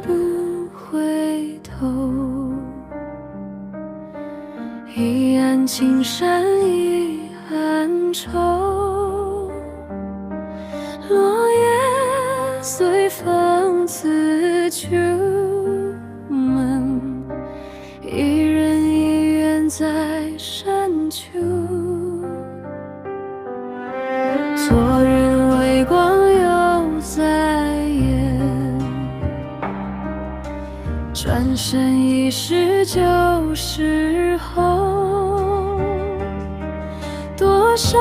不回头。一岸青山一岸愁，落叶随风自去门，一人一愿在山丘。昨日微光又在眼，转身已是旧时候。多少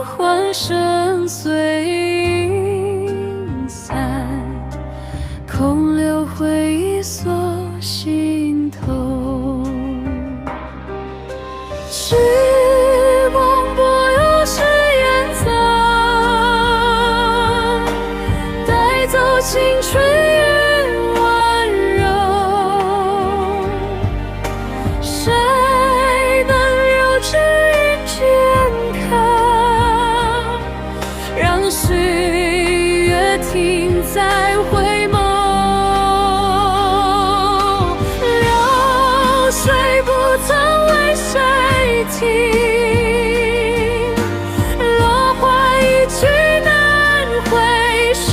欢声随云散，空留回忆锁心头。时光不如誓言残，带走青春与温柔。谁能留至云间看，让岁月停在回眸。流水不曾为谁停，落花一去难回首。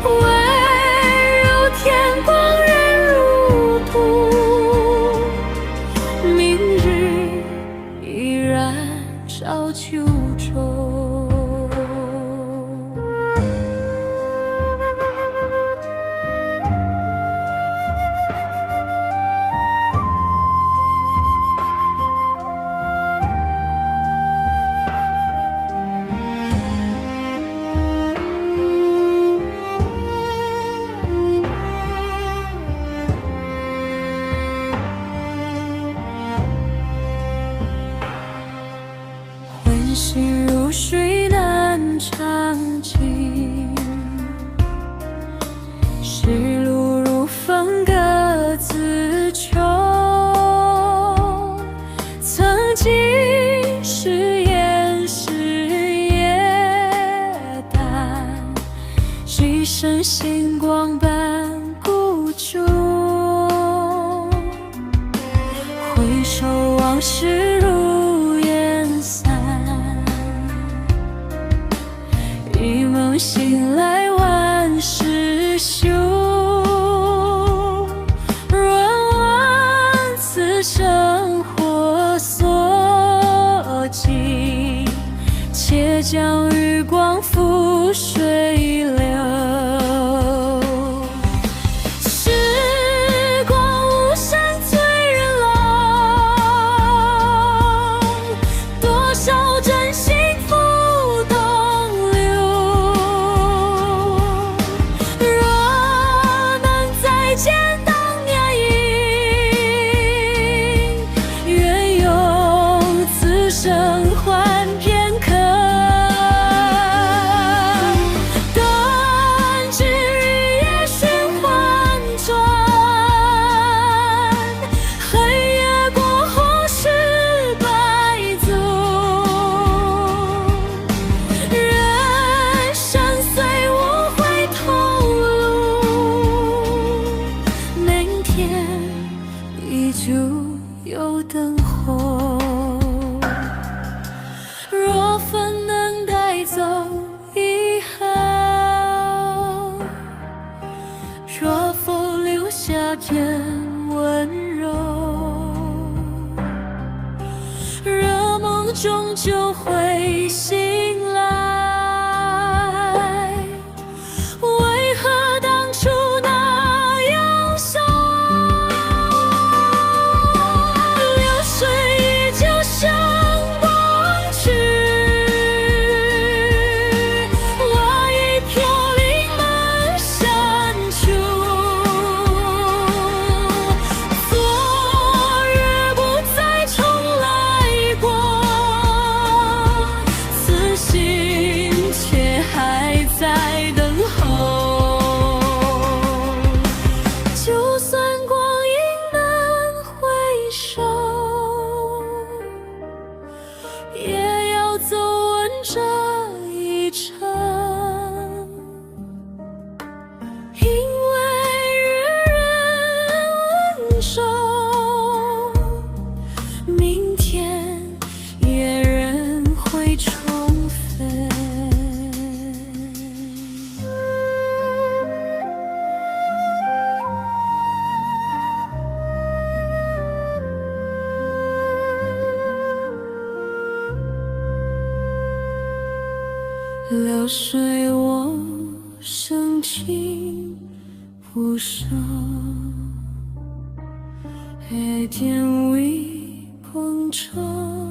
唯有天光人如土，明日依然照秋愁。温馨如水难长进，世路如风各自穷。曾经誓言誓也淡，一生星光般孤注。回首往事如烟散，一梦醒来万事休。若问此生活所寄，且将余光付水流。时光无声催人老，多少真心付东流。若能再见当年影，愿用此生换片刻。流水我深情不舍，夜天微风车。